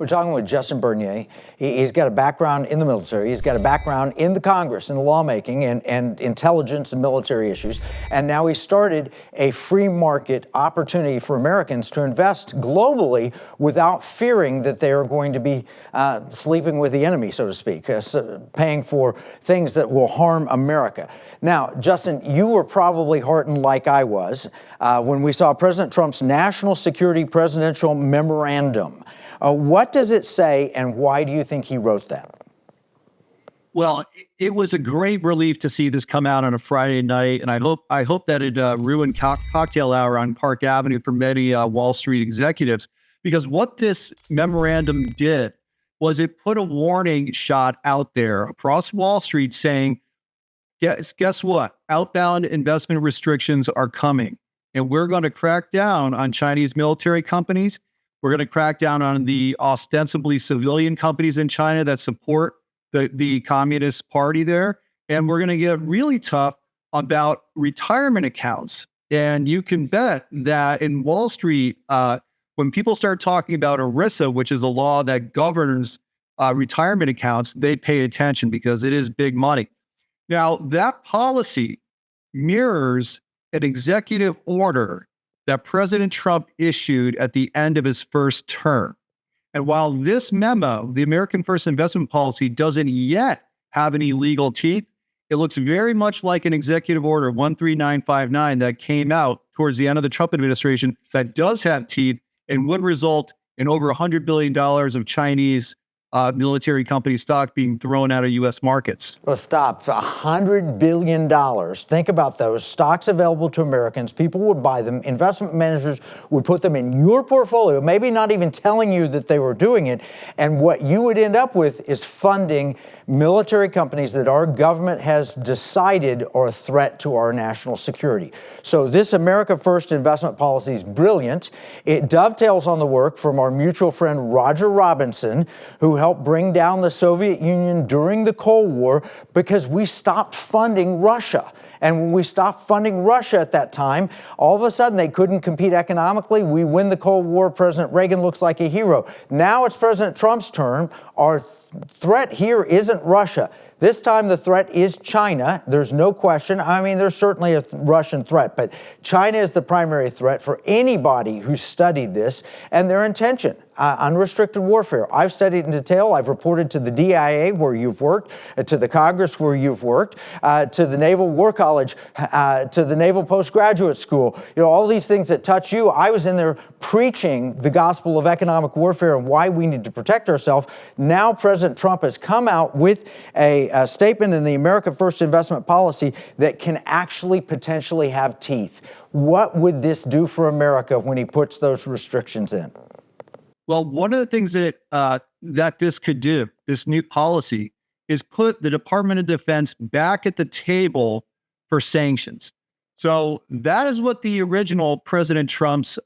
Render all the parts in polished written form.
We're talking with Justin Bernier. He's got a background in the military. He's got a background in the Congress, in the lawmaking and intelligence and military issues. And now he started a free market opportunity for Americans to invest globally without fearing that they are going to be sleeping with the enemy, so to speak, paying for things that will harm America. Now, Justin, you were probably heartened like I was when we saw President Trump's national security presidential memorandum. What does it say, and why do you think he wrote that? Well, it was a great relief to see this come out on a Friday night, and I hope that it ruined cocktail hour on Park Avenue for many Wall Street executives, because what this memorandum did was it put a warning shot out there across Wall Street saying, guess what? Outbound investment restrictions are coming, and we're going to crack down on Chinese military companies. We're going to crack down on the ostensibly civilian companies in China that support the Communist Party there. And we're going to get really tough about retirement accounts. And you can bet that in Wall Street, when people start talking about ERISA, which is a law that governs retirement accounts, they pay attention because it is big money. Now, that policy mirrors an executive order that President Trump issued at the end of his first term. And while this memo, the American First Investment Policy, doesn't yet have any legal teeth, it looks very much like an executive order 13959 that came out towards the end of the Trump administration that does have teeth and would result in over $100 billion of Chinese military company stock being thrown out of U.S. markets. Well, stop. $100 billion. Think about those stocks available to Americans. People would buy them. Investment managers would put them in your portfolio, maybe not even telling you that they were doing it. And what you would end up with is funding military companies that our government has decided are a threat to our national security. So this America First investment policy is brilliant. It dovetails on the work from our mutual friend Roger Robinson, who helped bring down the Soviet Union during the Cold War because we stopped funding Russia. And when we stopped funding Russia at that time, all of a sudden they couldn't compete economically. We win the Cold War. President Reagan looks like a hero. Now it's President Trump's turn. Our threat here isn't Russia. This time the threat is China. There's no question. I mean, there's certainly a Russian threat, but China is the primary threat for anybody who studied this and their intention. Unrestricted warfare. I've studied in detail. I've reported to the DIA where you've worked, to the Congress where you've worked, to the Naval War College, to the Naval Postgraduate School. You know, all these things that touch you. I was in there preaching the gospel of economic warfare and why we need to protect ourselves. Now President Trump has come out with a statement in the America First investment policy that can actually potentially have teeth. What would this do for America when he puts those restrictions in? Well, one of the things that this could do, this new policy, is put the Department of Defense back at the table for sanctions. So that is what the original President Trump's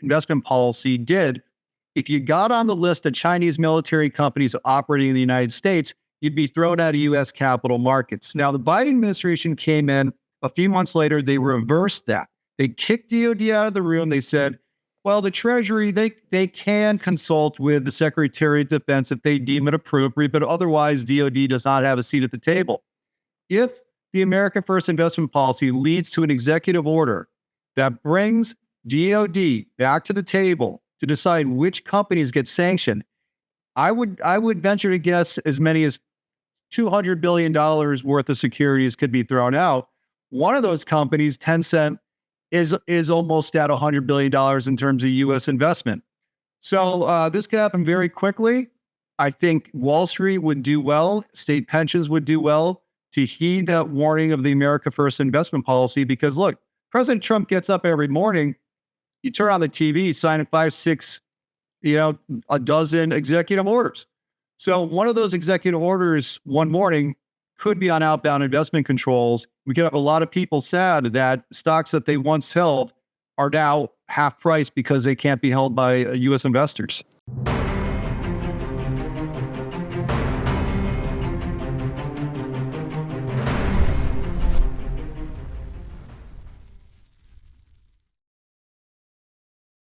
investment policy did. If you got on the list of Chinese military companies operating in the United States, you'd be thrown out of U.S. capital markets. Now, the Biden administration came in a few months later. They reversed that. They kicked DOD out of the room. They said, well, the Treasury, they can consult with the Secretary of Defense if they deem it appropriate, but otherwise DOD does not have a seat at the table. If the America First investment policy leads to an executive order that brings DOD back to the table to decide which companies get sanctioned, I would venture to guess as many as $200 billion worth of securities could be thrown out. One of those companies, Tencent, is almost at $100 billion in terms of U.S. investment. So this could happen very quickly. I think Wall Street would do well, state pensions would do well to heed that warning of the America First investment policy, because look, President Trump gets up every morning, you turn on the TV, sign 5, 6, a dozen executive orders. So one of those executive orders one morning could be on outbound investment controls. We could have a lot of people sad that stocks that they once held are now half price because they can't be held by U.S. investors.